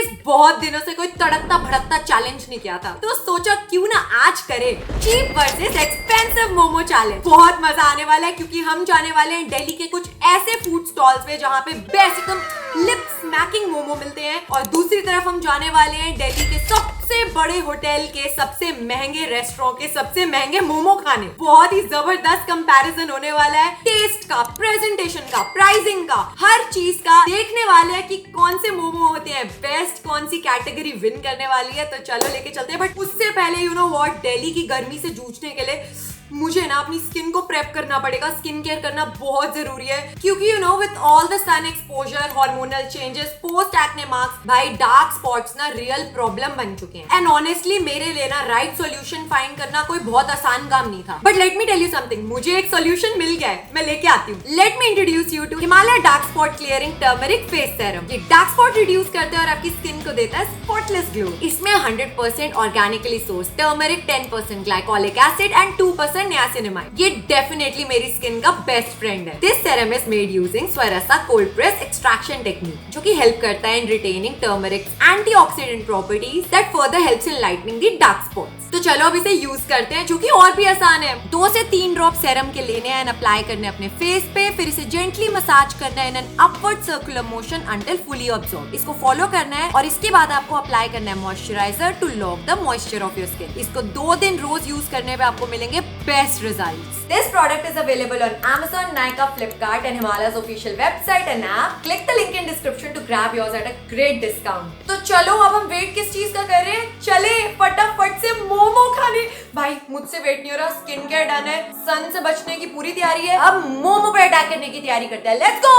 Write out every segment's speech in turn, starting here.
At least बहुत दिनों से कोई तड़कता भड़कता चैलेंज नहीं किया था, तो सोचा क्यों ना आज करें cheap versus expensive momo challenge. बहुत मजा आने वाला है क्योंकि हम जाने वाले हैं दिल्ली के कुछ ऐसे फूड स्टॉल्स पे जहाँ पे बेस्ट एकदम लिप स्मैकिंग मोमो मिलते हैं, और दूसरी तरफ हम जाने वाले हैं दिल्ली के सबसे बड़े होटल के सबसे महंगे रेस्टोरेंट के सबसे महंगे मोमो खाने। बहुत ही जबरदस्त कंपैरिजन होने वाला है, टेस्ट का, प्रेजेंटेशन का, प्राइसिंग का, हर चीज का। देखने वाले हैं कि कौन से मोमो होते हैं बेस्ट, कौन सी कैटेगरी विन करने वाली है। तो चलो लेके चलते हैं, बट उससे पहले यू नो व्हाट, दिल्ली की गर्मी से जूझने के लिए मुझे ना अपनी स्किन को प्रेप करना पड़ेगा। स्किन केयर करना बहुत जरूरी है क्योंकि you know with all the sun exposure, hormonal changes, post acne marks, भाई डार्क स्पॉट्स ना रियल प्रॉब्लम बन चुके हैं। एंड ऑनेस्टली मेरे लिए ना राइट सॉल्यूशन फाइंड करना कोई बहुत आसान काम नहीं था, but let me tell you something, मुझे एक सॉल्यूशन मिल गया है, मैं लेके आती हूँ। Let me introduce you to Himalaya dark spot clearing turmeric face serum. ये डार्क स्पॉट रिड्यूस करता है और आपकी स्किन को देता है स्पॉटलेस ग्लो। इसमें 100% organically source turmeric, 10% glycolic acid and 2% niacinamide. ये डेफिनेटली मेरी स्किन का बेस्ट फ्रेंड है। This serum is made using Swarasa cold press extraction technique, जो कि हेल्प करता है in retaining turmeric antioxidant properties that further helps in lightening the dark spots. तो चलो अब इसे यूज करते हैं, जो कि और भी आसान है। 2 से 3 ड्रॉप सीरम के लेने हैं, अप्लाई करने अपने फेस पे, फिर इसे जेंटली मसाज करना है in an upward circular motion until fully absorb. इसको फॉलो करना है और इसके बाद आपको अप्लाई करना है moisturiser to lock the moisture of your skin. इसको 2 दिन रोज यूज करने पे आपको मिलेंगे best results. This product is available on Amazon, Nykaa, Flipkart and Himalaya official website and app. Click the link in description to grab yours at a great discount. तो चलो अब हम वेट किस चीज का कर रहे हैं, चले फटाफट से मोमो खाने। भाई मुझसे वेट नहीं हो रहा, स्किन केयर डन है, सन से बचने की पूरी तैयारी है, अब मोमो पे अटैक करने की तैयारी करते हैं। Let's go.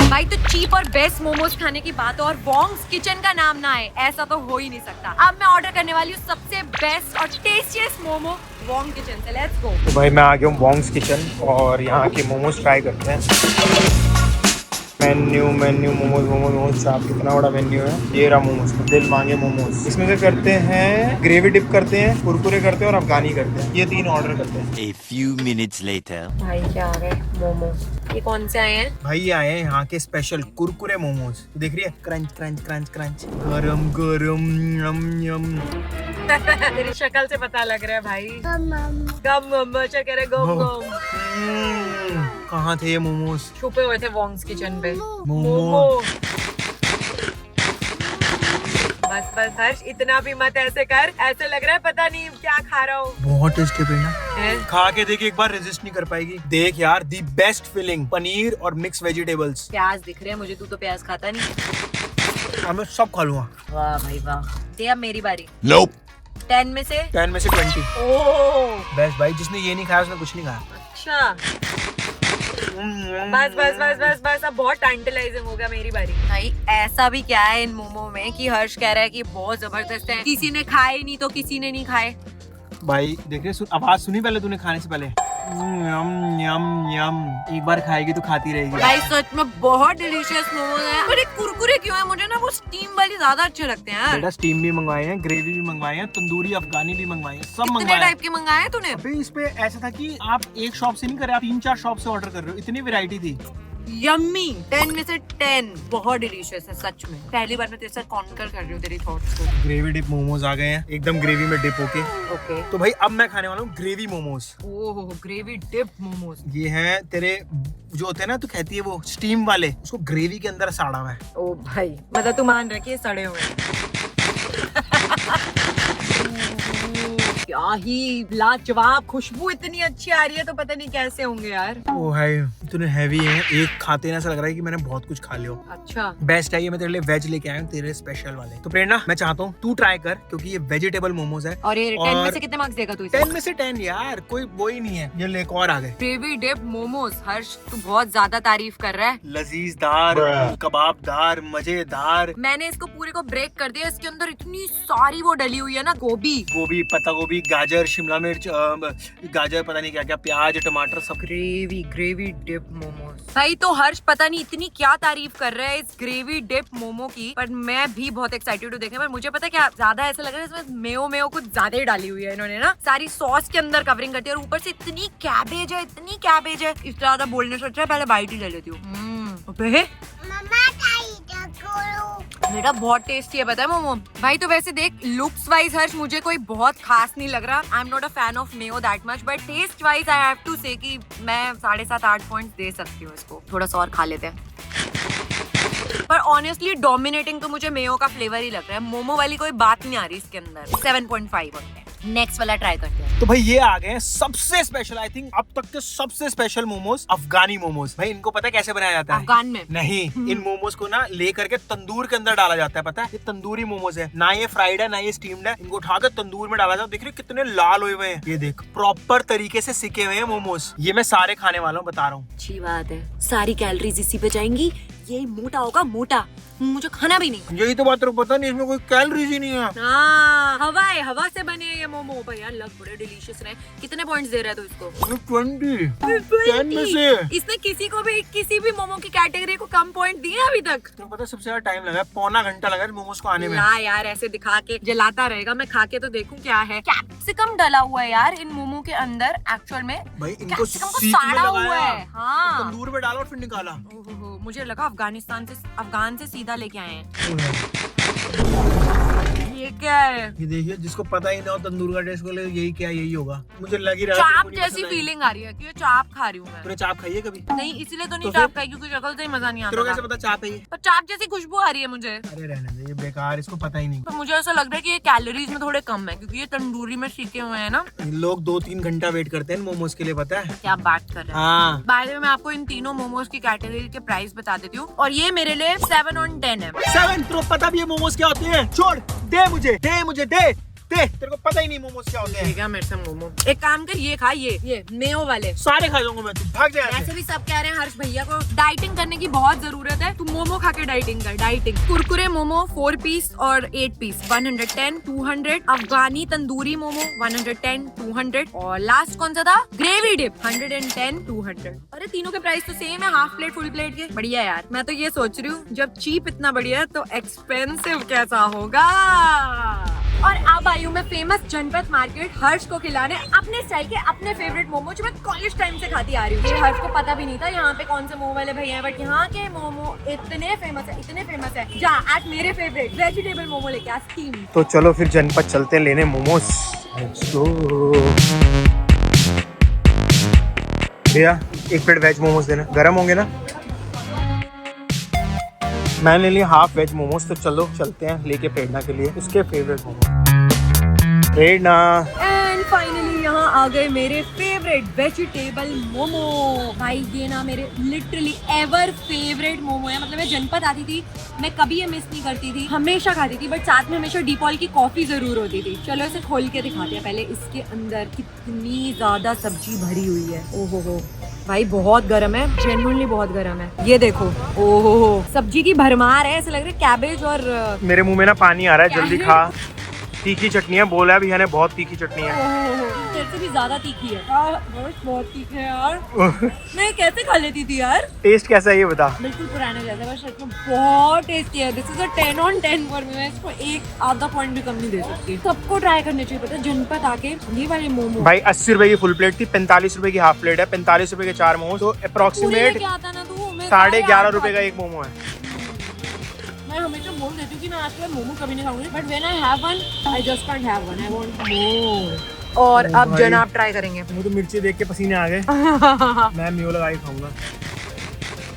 भाई तो चीप और बेस्ट मोमोज खाने की बात और वॉन्ग्स किचन का नाम ना आए, ऐसा तो हो ही नहीं सकता। अब मैं ऑर्डर करने वाली हूँ सबसे बेस्ट और टेस्टीएस्ट मोमो वॉन्ग किचन से। Let's go. तो भाई मैं आ गया हूँ वॉन्ग्स किचन और यहाँ के मोमोज ट्राई करते हैं। मेन्यू मोमोज साहब, कितना बड़ा मेन्यू है। ये रहा मोमोज, दिल मांगे मोमोज। इसमें से करते हैं ग्रेवी डिप करते हैं, कुरकुरे करते हैं और अफगानी करते हैं। ये 3 ऑर्डर करते हैं। A few minutes later. भाई क्या आ गए मोमो, ये कौन से आए हैं? भाई ये आए हैं यहाँ के स्पेशल कुरकुरे मोमोज। देख रही है, क्रंच क्रंच क्रंच क्रंच, गरम गरम, यम यम। तेरी शक्ल से पता लग रहा है भाई। गम बच्चा कह रहे गम गम। कहाँ थे ये मोमोज? छुपे हुए थे वॉन्ग्स किचन पे। मोमो। बस बस हर्ष, इतना भी मत ऐसे कर, ऐसे लग रहा है पता नहीं क्या खा रहा हूँ। बहुत टेस्टी है है? खा के देख, एक बार रेजिस्ट नहीं कर पाएगी। देख यार, दी बेस्ट फिलिंग, पनीर और मिक्स वेजिटेबल्स। प्याज दिख रहे हैं मुझे, तू तो प्याज खाता नहीं। मैं सब खा लूंगा। वाह भाई वाह। दे अब मेरी बारी। Nope. 10 में से 20। ओह बेस्ट भाई, जिसने ये नहीं खाया उसने कुछ नहीं खाया। अच्छा, बस बस बस बस बस, अब बहुत टैंटलाइजिंग हो गया, मेरी बारी। भाई ऐसा भी क्या है इन मोमो में कि हर्ष कह रहा है कि बहुत जबरदस्त है, किसी ने खाए नहीं तो किसी ने नहीं खाए। भाई देख रहे, आवाज सुनी पहले तूने खाने से पहले? यम यम यम। एक बार खाएगी तो खाती रहेगी। भाई सच में बहुत डिलीशियस मोमोज हैं, पर ये कुरकुरे क्यों है? मुझे ना वो स्टीम वाली ज्यादा अच्छे लगते हैं यार। बेटा स्टीम भी मंगवाए हैं, ग्रेवी भी मंगवाए हैं, तंदूरी अफगानी भी मंगवाए हैं, सब कितने मंगवाए हैं। टाइप के मंगाए हैं तूने? अबे इस पे ऐसा था कि आप एक शॉप से नहीं कर रहे, आप 3-4 शॉप से ऑर्डर कर रहे हो, इतनी वैरायटी थी। यम्मी। 10 में से 10 बहुत डिलीशियस है सच में। पहली बार मैं तेरे साथ कॉन्कर कर रही हूँ तेरी थॉट्स को। ग्रेवी डिप मोमोज आ गए हैं, एकदम ग्रेवी में डिप होके। ओके, तो भाई अब मैं खाने वाला हूँ ग्रेवी मोमोज। ओह ग्रेवी डिप मोमोज। ये हैं तेरे जो होते हैं ना, तू कहती है वो स्टीम वाले, उसको ग्रेवी के अंदर साड़ा हुआ है। ओ भाई मतलब तू मान रखिए सड़े हुए। क्या ही लाजवाब खुशबू इतनी अच्छी आ रही है, तो पता नहीं कैसे होंगे यार। ओ भाई इतने हैवी हैं, एक खाते ना ऐसा लग रहा है कि मैंने बहुत कुछ खा लिया। अच्छा बेस्ट है ये, मैं तेरे लिए वेज लेके आया हूँ, तेरे स्पेशल वाले। तो प्रेरणा मैं चाहता हूँ तू ट्राई कर, क्योंकि ये वेजिटेबल मोमोज है। और ये 10 में से कितने मार्क्स देगा तू इसे? 10 में से 10 यार, कोई वो ही नहीं है। ये ले, एक और आ गए ग्रेवी डिप मोमोज। हर्ष तू बहुत ज्यादा तारीफ कर रहा है। लजीजदार, कबाबदार, मजेदार। मैंने इसको पूरे को ब्रेक कर दिया, इसके अंदर इतनी सारी वो डली हुई है ना, गोभी, पत्ता गोभी, गाजर, शिमला मिर्च, गाजर, पता नहीं क्या क्या, प्याज, टमाटर, सब। Gravy dip momos. भाई तो हर्ष पता नहीं इतनी क्या तारीफ कर रहा है इस ग्रेवी डिप मोमो की, पर मैं भी बहुत एक्साइटेड हूँ देखने। पर मुझे पता है क्या ज्यादा ऐसा लग रहा है, इसमें मेयो कुछ ज्यादा ही डाली हुई है इन्होंने ना, सारी सॉस के अंदर कवरिंग करती है, और ऊपर से इतनी कैबेज है, इतनी कैबेज है। इस ज्यादा बोलने से अच्छा है पहले बाइट ही ले लेती हूँ। बेटा बहुत टेस्टी है, पता है मोमो भाई। तो वैसे देख लुक्स वाइज हर्ष मुझे कोई बहुत खास नहीं लग रहा। I am not a fan of mayo that much, but taste wise I have to say कि मैं 7.5-8 पॉइंट दे सकती हूँ इसको। थोड़ा सा और खा लेते हैं। पर ऑनेस्टली डोमिनेटिंग तो मुझे मेयो का फ्लेवर ही लग रहा है। मोमो वाली कोई बात नहीं आ रही इसके अंदर। 7.5 होते हैं। नेक्स्ट वाला ट्राई करते हैं। तो भाई ये आ गए हैं सबसे स्पेशल, आई थिंक अब तक के सबसे स्पेशल मोमोज, अफगानी मोमोज। भाई इनको पता है कैसे बनाया जाता है? अफगान में नहीं, इन मोमोज को ना ले करके तंदूर के अंदर डाला जाता है। पता है ये तंदूरी मोमोज है, ना ये फ्राइड है ना ये स्टीम्ड है। इनको उठाकर तंदूर में डाला जाता है। देख रहे हो कितने लाल हुए हुए हैं, ये देख प्रॉपर तरीके से सिके हुए हैं मोमोज। ये मैं सारे खाने वाला हूँ, बता रहा हूँ। अच्छी बात है, सारी कैलोरीज इसी पे जाएंगी। ये मोटा होगा, मोटा मुझे खाना भी नहीं। यही तो बात तेरे को पता नहीं, इसमें कोई कैलोरीज ही नहीं है। हाँ, हवा है, हवा से बने ये मोमो। भाई यार लग बड़े डिलीशियस रहे। कितने पॉइंट्स दे रहा है तू इसको? 10 में से। इसने किसी को भी किसी भी मोमो की कैटेगरी को कम पॉइंट दिए अभी तक? तो पता है सबसे ज्यादा टाइम लगा, 1.25 घंटा लगा मोमोज को आने में। ला यार ऐसे दिखा के जलाता रहेगा। मैं खा के तो देखूं क्या है। कैप्सिकम डला हुआ है यार इन मोमो के अंदर एक्चुअल में। भाई इनको कैप्सिकम को सीख में साड़ा हुआ लगाया, है। हाँ, तंदूर में डाला और फिर निकाला। ओहो, मुझे लगा अफगान से सीधा लेके आए हैं। ये क्या है? ये देखिए, जिसको पता ही ना हो तंदूर का टेस्ट को ले, यही क्या यही होगा। मुझे लग ही रहा है चाप जैसी फीलिंग आ रही है कि ये चाप खा रही हूँ मैं। तूने चाप खाई है कभी? नहीं, इसीलिए तो नहीं तो चाप खाई क्योंकि शक्ल से ही मजा नहीं तेरे को आता कैसे था। पता चाप है ये? पर चाप जैसी खुशबू आ रही है मुझे। अरे रहने दे, ये बेकार, इसको पता ही नहीं। तो मुझे ऐसा लग रहा है कि ये कैलोरीज में थोड़े कम है क्योंकि ये तंदूरी में सीखे हुए हैं ना। लोग 2-3 घंटा वेट करते हैं मोमोज के लिए, पता है? क्या बात कर रहे हैं। हाँ, बाद में मैं आपको इन तीनों मोमोज की कैटेगरी के प्राइस बता देती हूँ और ये मेरे लिए 7 on 10 है। 7। तेरे को पता भी है मोमोज क्या होते हैं? छोड़ दे मुझे, दे तेरे को पता ही नहीं मोमोज क्या होते हैं। ठीक है, मेरे से मोमो। एक काम कर, ये खा, ये मेयो वाले सारे खा जाऊंगा मैं, तू भाग जा यहाँ से। ऐसे भी सब कह रहे हैं हर्ष भैया को डाइटिंग करने की बहुत जरूरत है। तू मोमो खा के डाइटिंग कर। डाइटिंग कुरकुरे मोमो 4 पीस और 8 पीस 110 200। अफगानी तंदूरी मोमो 110 200 और लास्ट कौन सा था? Gravy dip 110 200। अरे तीनों के प्राइस तो सेम है, हाफ प्लेट फुल प्लेट के। बढ़िया यार। मैं तो ये सोच रही हूँ जब चीप इतना बढ़िया है तो एक्सपेंसिव कैसा होगा। और अब आई हूँ मैं फेमस जनपद मार्केट हर्ष को खिलाने अपने स्टाइल के अपने फेवरेट मोमो जो मैं कॉलेज टाइम से खाती आ रही हूँ। हर्ष को पता भी नहीं था यहाँ पे कौन से मोमो वाले भैया हैं, बट यहाँ के मोमो इतने फेमस है। जा आज मेरे फेवरेट वेजिटेबल मोमो लेके आ, स्टीम। तो चलो फिर जनपद चलते हैं लेने मोमोज। भैया 1 प्लेट वेज मोमोज देना, गरम होंगे ना? मैंने ले लिया हाफ वेज मोमोज। तो चलो चलते हैं लेके प्रेरणा के लिए उसके favourite momos. Prerna and finally यहाँ आ गए मेरे फेवरेट वेजिटेबल मोमो। भाई ये ना मेरे लिटरली एवर फेवरेट मोमो है। मतलब मैं जनपद आती थी, मैं कभी ये मिस नहीं करती थी, हमेशा खाती थी, बट साथ में हमेशा डीपॉल की कॉफी जरूर होती थी। चलो इसे खोल के दिखाते हैं। पहले इसके अंदर कितनी ज्यादा सब्जी भरी हुई है। ओहो हो भाई बहुत गर्म है, जेन्युइनली बहुत गर्म है। ये देखो, ओहो सब्जी की भरमार है। ऐसे लग रहा है कैबेज और मेरे मुंह में ना पानी आ रहा है, जल्दी खा। तीखी चटनी है, बोला है भैया ने बहुत तीखी चटनी है। तेरे से भी ज्यादा तीखी है। बहुत तीखी है यार। मैं कैसे खा लेती थी यार। टेस्ट कैसा है ये बता। बिल्कुल पुराने जैसा, बस सच में बहुत टेस्टी है। This is a 10 on 10 for me. मैं इसको 1-आधा पॉइंट भी कम नहीं दे सकती। सबको ट्राई करने चाहिए। पता है जनपद आके ये वाले मोमो भाई 80 रुपए की फुल प्लेट थी, 45 रुपए की हाफ प्लेट है, 45 रुपए के 4 मोमो। तो अप्रोक्सीमेट 11.5 रुपए का एक मोमो है। मैं हमेशा बोल देती हूँ कि मैं आज के बाद मोमो कभी नहीं खाऊंगी, but when I have one I just can't have one, I want more. और अब जनाब ट्राई करेंगे। मुझे तो मिर्ची देख के पसीने आ गए। मैं मेयो लगा के खाऊंगा।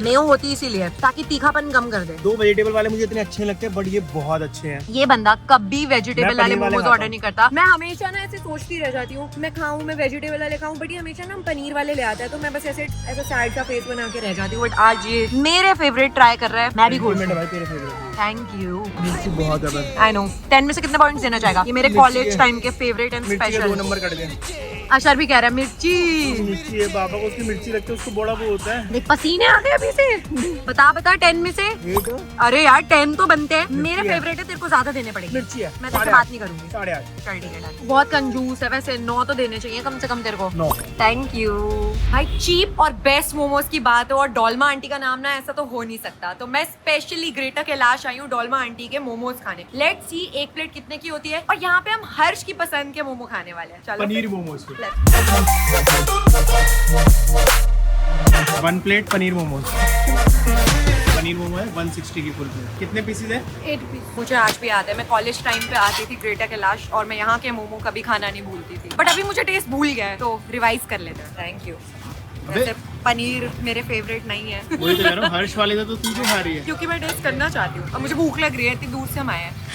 मेयो होती इसीलिए ताकि तीखापन कम कर दे। 2 वेजिटेबल वाले मुझे इतने अच्छे लगते हैं, बट ये बहुत अच्छे हैं। ये बंदा कभी वेजिटेबल वाले पनीर वाले मोमोज खाता ऑर्डर नहीं करता। मैं हमेशा ना ऐसे सोचती रह जाती हूँ मैं खाऊं, मैं वेजिटेबल वाले खाऊं, बट ये हमेशा ना पनीर वाले ले आता है। तो मैं बस ऐसे सैड सा फेस बना के रह जाती हूँ। बट आज ये मेरे फेवरेट ट्राई कर रहा है। मैं भी खुश हूँ। भाई तेरे फेवरेट। Thank you. मिर्ची बहुत है। I know. 10 में से कितने पॉइंट्स देना चाहेगा? ये मेरे कॉलेज टाइम के फेवरेट एंड मिर्ची के 2 स्पेशल। नंबर कट गए। अशर भी कह रहा है मिर्ची। मिर्ची है, बाबा को उसकी मिर्ची लगती है, उसको बड़ा वो होता है। देख पसीने आते हैं अभी से। बता 10 में से। अरे यार 10 तो बनते हैं। मेरे फेवरेट है, तेरे को ज्यादा देने पड़ेंगे। मिर्ची है, मैं तेरे बात नहीं करूंगी। 8.5। चल ठीक है। बहुत कंजूस है वैसे। 9 तो देने चाहिए कम से कम तेरे को। 9। थैंक यू भाई। चीप और बेस्ट मोमोज की बात हो और डोलमा आंटी का नाम ना, ऐसा तो हो नहीं सकता। तो मैं स्पेशली ग्रेटर कैलाश आई हूँ डोलमा आंटी के मोमोज खाने। लेट्स सी 1 प्लेट कितने की होती है। और यहाँ पे हम हर्ष की पसंद के मोमो खाने वाले हैं। चलो पनीर मोमोज। 1 प्लेट पनीर मोमोज। पनीर मोमो है 160 की फुल प्लेट। कितने पीसेज है? 8 पीस। मुझे आज भी याद है, मैं कॉलेज टाइम पे आती थी ग्रेटर कैलाश और मैं यहाँ के मोमो कभी खाना नहीं भूलती थी, बट अभी मुझे टेस्ट भूल गया है, तो रिवाइज कर लेते हैं। Thank you. वैसे पनीर मेरे फेवरेट नहीं है। वही तो कह रहा हूँ, हर्ष वाले का तो तू क्यों खा रही है? क्योंकि मैं टेस्ट करना चाहती हूँ और मुझे भूख लग रही है, इतनी दूर से हम आए हैं।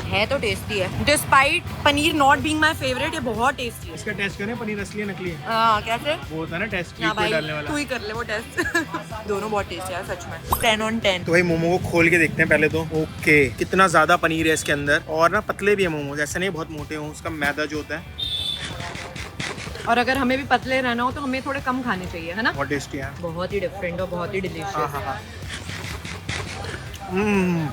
है तो टेस्टी है, despite paneer not being my favourite, ये बहुत टेस्टी है। इसका टेस्ट करें, पनीर असली है नकली है? हाँ, कैसे? वो होता है ना टेस्ट हाँ भाई, डालने वाला। तू ही कर ले वो टेस्ट। दोनों बहुत टेस्टी है सच में, 10 on 10। तो भाई मोमो को खोल के देखते हैं पहले तो। ओके, कितना ज्यादा पनीर है इसके अंदर, और ना पतले भी है मोमोज, ऐसे नहीं बहुत मोटे हों। उसका मैदा जो होता है, और अगर हमें भी पतले रहना हो तो हमें थोड़े कम खाने चाहिए, है ना? बहुत टेस्टी है। बहुत ही डिफरेंट और बहुत ही डिलीशियस।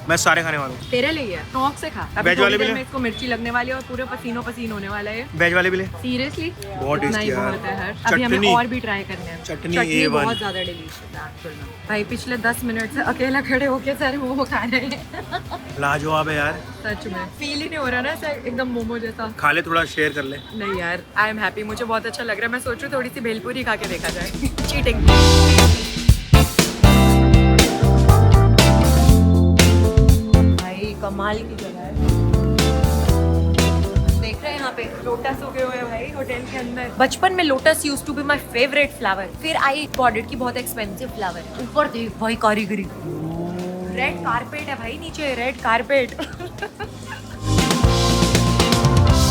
मैं सारे खाने वाला हूँ। तेरे लिए है, नौक से खा। अभी वेज वाले थोड़ी भी देर ले? में इसको मिर्ची लगने वाली है और पूरे पसीनों पसीन होने वाला है। वेज वाले भी ले? सीरियसली बहुत इतना टेस्टी ही यार। बहुत है हर। अभी हमें चटनी। और भी ट्राई करने हैं। चटनी चटनी A1। बहुत ज्यादा डिलीशियस है एक्चुअल में। भाई पिछले 10 मिनट से अकेला खड़े होके सारे मोमो खा रहे हैं। लाजवाब है यार, सच में फील ही नहीं हो रहा ना ऐसा एकदम मोमो जैसा। खा ले, थोड़ा शेयर कर ले। नहीं यार, आई एम हैप्पी, मुझे बहुत अच्छा लग रहा है। मैं सोच रही हूँ थोड़ी सी भेलपूरी खा के देखा जाए। चीटिंग। भाई कमाल की जगह है, देख रहे हैं यहाँ पे लोटस उगे हुए हैं भाई होटल के अंदर। बचपन में lotus use to be my favourite flower, फिर आई गॉट इट की बहुत एक्सपेंसिव फ्लावर। ऊपर देख भाई कारीगरी, रेड कारपेट है भाई नीचे, रेड कारपेट।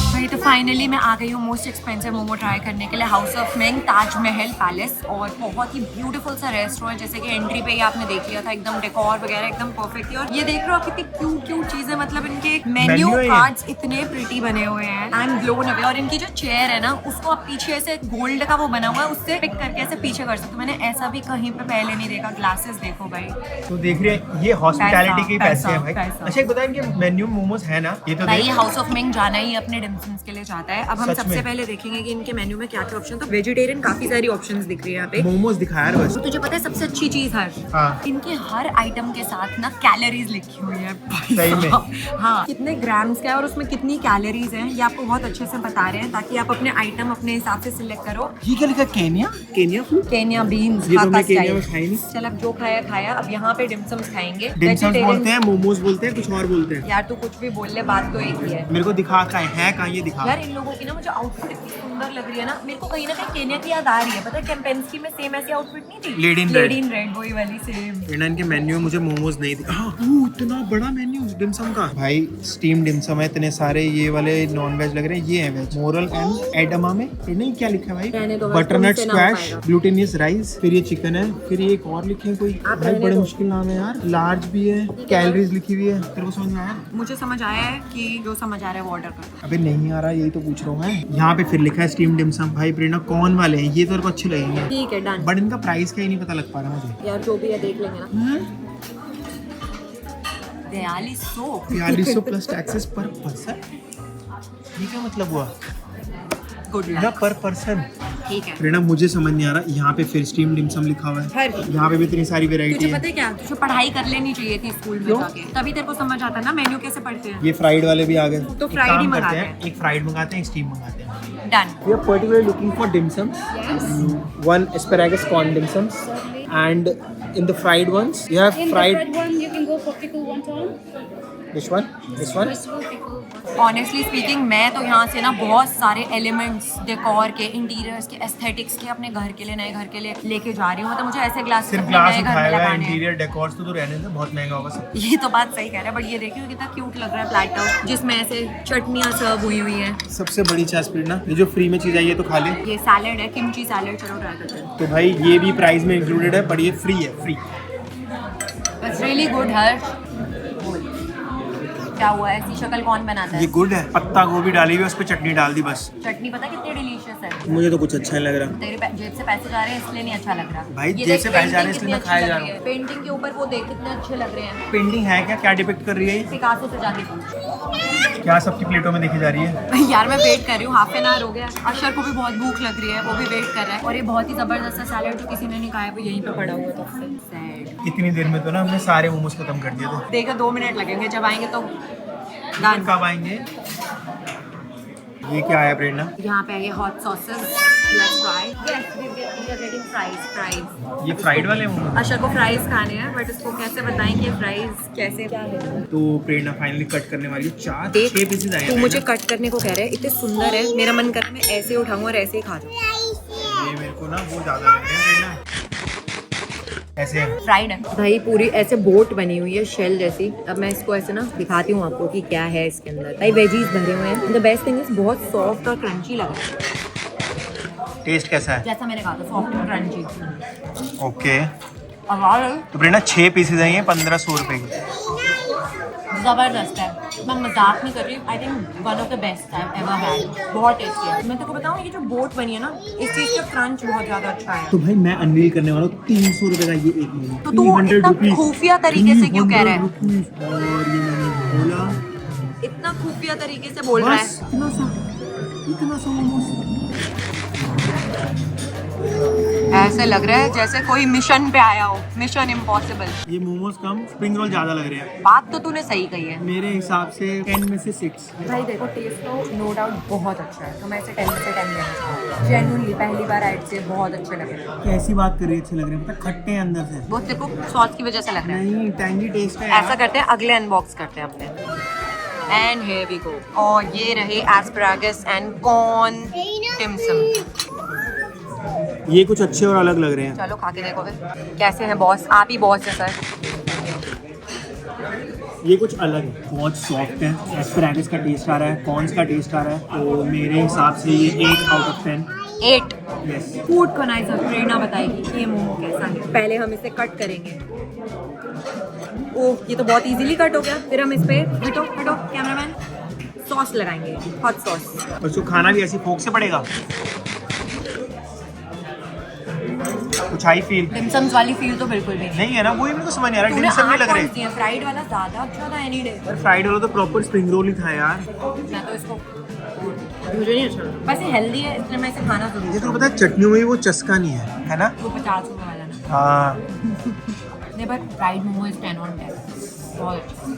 भाई तो फाइनली मैं आ गई हूँ मोस्ट एक्सपेंसिव मोमो ट्राई करने के लिए, house of Ming Taj Mahal palace. और बहुत ही ब्यूटीफुल सा रेस्टोरेंट, जैसे कि एंट्री पे ही आपने देख लिया था, एकदम डेकोर वगैरह एकदम परफेक्ट थी। और ये देख रहे हो कितनी क्यूट क्यूट चीजें, मतलब इनके मेन्यू कार्ड्स इतने प्रिटी बने हुए हैं। I am blown away. और इनकी जो चेयर है ना, उसको आप पीछे ऐसे गोल्ड का वो बना हुआ है, उससे पिक करके ऐसे पीछे कर सकते हो। मैंने ऐसा भी कहीं पे पहले नहीं देखा। ग्लासेस देखो भाई, तो देख रहे हैं ये हॉस्पिटैलिटी के पैसे हैं भाई। पैसा। अच्छा एक बताएं, इनके मेन्यू मोमोज है ना, ये तो भाई देख। हाउस ऑफ मिंग जाना ही अपने डिम्सम्स के लिए चाहता है। अब हम सच सबसे में? पहले देखेंगे कि इनके मेन्यू में क्या क्या ऑप्शन। तो वेजिटेरियन काफी सारी ऑप्शंस दिख रही है यहाँ पे। मोमोज दिखाया है बस। तो तुझे पता है सबसे अच्छी चीज है, हाँ। इनके हर आइटम के साथ ना कैलोरीज लिखी हुई है। सही में? हाँ, कितने ग्राम्स का है और उसमें कितनी कैलोरीज हैं, ये आपको बहुत अच्छे से बता रहे हैं, ताकि आप अपने आइटम अपने हिसाब से सिलेक्ट करो। ये क्या लिखा, Kenya? Kenya food? Kenya beans, ये तो हमने केनिया में खाई नहीं। चल अब जो खाया खाया, अब यहाँ पे डिम्सम्स खाएंगे। डिम्सम्स Vegetarian- बोलते हैं, मोमोज बोलते हैं, कुछ और बोलते हैं। यार तू कुछ भी बोल ले, बात तो एक ही है। मेरे को दिखा कहाँ ये दिखा। यार इन लोगों की ना मुझे आउटफिट इतनी सुंदर लग रही है ना, मेरे को कहीं ना कहीं केनिया की याद आ रही है। पता है कैंपेंस्की में सेम ऐसी आउटफिट नहीं थी? Lady in Red। वही वाली सेम। इनके मेन्यू मुझे मोमोज नहीं दिखा। इतना बड़ा मेन्यू डिमसम का भाई। स्टीम डिमसम है इतने सारे, ये वाले नॉन वेज लग रहे हैं, ये है वेज। मोरल एंड एडमा में ये नहीं क्या लिखा है रहने दो भाई, भाई, बटरनट तुमसे ना हो स्क्वैश, पाएगा। ग्लूटेनियस राइस, फिर ये चिकन है, फिर ये एक और लिखे हैं कोई भाई, रहने बड़े दो। मुश्किल नाम है यार। लार्ज भी है, कैलोरीज लिखी हुई है। तेरे को समझ में आया? मुझे समझ आया है कि जो समझ आ रहा है वो ऑर्डर कर। अबे नहीं आ रहा, यही तो पूछ रहा हूँ मैं। यहाँ पे फिर लिखा है स्टीम डिमसम। भाई प्रेरणा कौन वाले हैं ये, तो अच्छे लगेंगे, ठीक है डन। बट इनका प्राइस का ही नहीं पता लग पा रहा मुझे। यार जो भी है देख लेंगे ना। 4200 4200 प्लस टैक्सेस पर पर्सन। ये क्या मतलब हुआ? गुड ना लक। पर पर्सन। ठीक है। प्रेरणा मुझे समझ नहीं आ रहा, यहाँ पे फिर स्टीम डिमसम लिखा हुआ है, हर यहाँ पे भी इतनी सारी वेराइटी तुझे है। पता है क्या, तुझे पढ़ाई कर लेनी चाहिए थी स्कूल में क्यों? जाके, तभी तेरे को समझ आता ना मेन्यू कैसे पढ़ते हैं। ये फ्राइड वाले भी आ गए। तो एक फ्राइड काम ही करते मंगाते हैं, एक फ्राइड मंगाते हैं, एक स्टीम मंगाते हैं। Done. We are particularly looking for dim sums. One asparagus corn dim sums, and in the fried ones, you have In fried. the red one, you can go for pickle wonton. Which one? This one? Vegetable pickle wonton. Honestly speaking मैं तो यहाँ से ना बहुत सारे elements decor के, interiors के, aesthetics के अपने घर के लिए, नए घर के लिए लेके जा रही हूँ। मतलब मुझे ऐसे ग्लास सिर्फ अपने ग्लास नए घर में उठाया हुआ है, लगाने हैं। इंटीरियर डेकोर्स तो रहने दे, बहुत महंगा होगा सब। ये तो बात सही कह रहा है, बट ये देखिए कितना क्यूट लग रहा है प्लेटर, जिसमें ऐसे चटनियाँ सर्व हुई हुई हैं। सबसे बड़ी चीज प्रेरणा, ये जो फ्री में चीज आई है तो खा ले। ये सैलेड है, किमची सैलेड, चलो ट्राई करते हैं। तो भाई ये भी प्राइस में इंक्लूडेड है, पर ये फ्री है, फ्री। इट्स रियली गुड हर्ष। क्या हुआ, ऐसी शक्ल कौन बनाता ये है? गुड है, पत्ता गोभी डाली हुई है, उस पर चटनी डाल दी बस। चटनी पता कितनी डिलीशियस है। मुझे तो कुछ अच्छा नहीं लग रहा। तेरे जेब से पैसे जा रहे हैं इसलिए नहीं अच्छा लग रहा। भाई, ये जेब देख, से पैसे जा रहे हैं painting इसलिए मैं कितनी खाया अच्छी जा लग रहा रही है। पेंटिंग के ऊपर वो देख कितने अच्छे लग रहे हैं। पेंटिंग है क्या डिपिक्ट कर रही है ये? पिकासो से जाके पूछ। क्या सबकी प्लेटों में देखी जा रही है? यार मैं वेट कर रही हूँ, हाफ एन आवर हो गया। अशर को भी बहुत भूख लग रही है, वो भी वेट कर रहा है। और ये बहुत ही जबरदस्त सा सैलेड जो किसी ने नहीं खाया, वो यहीं पे पड़ा हुआ था। सैड। इतनी देर में तो ना हमने सारे मोमोज खत्म कर दिए थे। देखो 2 मिनट लगेंगे, जब आएंगे तो कब आएंगे? ये क्या है प्रेरणा? यहाँ पे है hot sauces, let's try. Yes, we are getting fries. ये फ्राइड वाले मोमोज। आशा को फ्राइज खाने हैं, बट इसको कैसे बताएं कि फ्राइज कैसे क्या है। तो प्रेरणा फाइनली कट करने वाली है। 6 पीसेस आए हैं। तू मुझे कट करने को कह रहा है, इतने सुंदर है, मेरा मन कर रहा है मैं ऐसे उठाऊं और ऐसे ही खा जाऊं। ये मेरे को ना वो ज्यादा लग रहे हैं प्रेरणा। ऐसे फ्राइड है भाई, पूरी ऐसे बोट बनी हुई है शेल जैसी। अब मैं इसको ऐसे ना दिखाती हूँ आपको कि क्या है इसके अंदर। भाई वेजीज भरे हुए हैं। द बेस्ट थिंग इज बहुत सॉफ्ट और क्रंची लगा है। टेस्ट कैसा है? जैसा मैंने कहा था, सॉफ्ट और क्रंची। ओके। और तो प्रेरणा 6 पीसेस हैं, ये 1500 रुपए की। जबरदस्त है, मैं मजाक नहीं कर रही। I think one of the best I ever had. बहुत टेस्टी है। मैं तेरे को बताऊँ, ये जो बोट बनी है ना, इस चीज़ का क्रंच बहुत ज़्यादा अच्छा है। तो भाई मैं अनवील करने वाला हूँ 300 रुपए का ये एक मोमो। तो तू इतना खुफिया तरीके से क्यों कह रहा है? और ये मैंने बोला, इतना खुफिया तरीके से बोल रहा है। बस इतना सा मोमोज। ऐसे लग रहा है जैसे कोई मिशन पे आया हो, मिशन इम्पॉसिबल। ये मोमोज कम, स्प्रिंग रोल ज्यादा लग रहे हैं। बात तो तूने सही कही है मेरे हिसाब से 10 में से 6। भाई। देखो टेस्ट तो नो डाउट बहुत अच्छा है, तो मैं इसे 10 में से 10 देना चाहूँगी। जेन्युइनली पहली बार आइट से बहुत अच्छे लग रहे हैं। कैसी बात कर रही है, अच्छे लग रहे हैं, मतलब खट्टे हैं अंदर से। वो तेरे को सॉस की वजह से लग रहा है। नहीं, टैंगी टेस्ट है ऐसा करते हैं, अगले अनबॉक्स करते हैं अपने। And here we go. और ये रहे एस्परागस एंड कॉर्न टिमसम। ये कुछ अच्छे और अलग लग रहे हैं। चलो खा के देखो फिर कैसे हैं बॉस। आप ही बॉस है सर। ये कुछ अलग है, बहुत सॉफ्ट है। एस्परागस का टेस्ट आ रहा है, कॉर्न्स का टेस्ट आ रहा है। तो मेरे हिसाब से ये 8 आउट ऑफ 10। 8। यस। फूड कनाइजर प्रेरणा बताएगी कि ये मोमो कैसा है। पहले हम इसे कट करेंगे। ओह, ये तो बहुत इजीली कट हो गया। फिर हम इस पे हटो हटो कैमरामैन, सॉस लगाएंगे, हॉट सॉस। और इसको खाना भी ऐसी फोक से पड़ेगा। कुछ हाई फील डिमसम्स वाली फील तो बिल्कुल भी नहीं। नहीं है ना, वही मेरे को समझ नहीं आ रहा। तूने डिमसम नहीं 8 लग रहे। पॉइंट्स दिए, फ्राइड वाला ज्यादा अच्छा था एनी डे। पर फ्राइड वाला तो प्रॉपर स्प्रिंग रोल ही था यार। मैं तो इसको, मुझे नहीं अच्छा लगा। वैसे हेल्दी है, इसलिए मैं इसे खाना जरूर। मुझे तो पता है चटनी में भी वो चस्का नहीं है ना। वो 50 रुपए वाला ना। हाँ। नहीं, but fried momo is 10 on 10। बहुत अच्छा।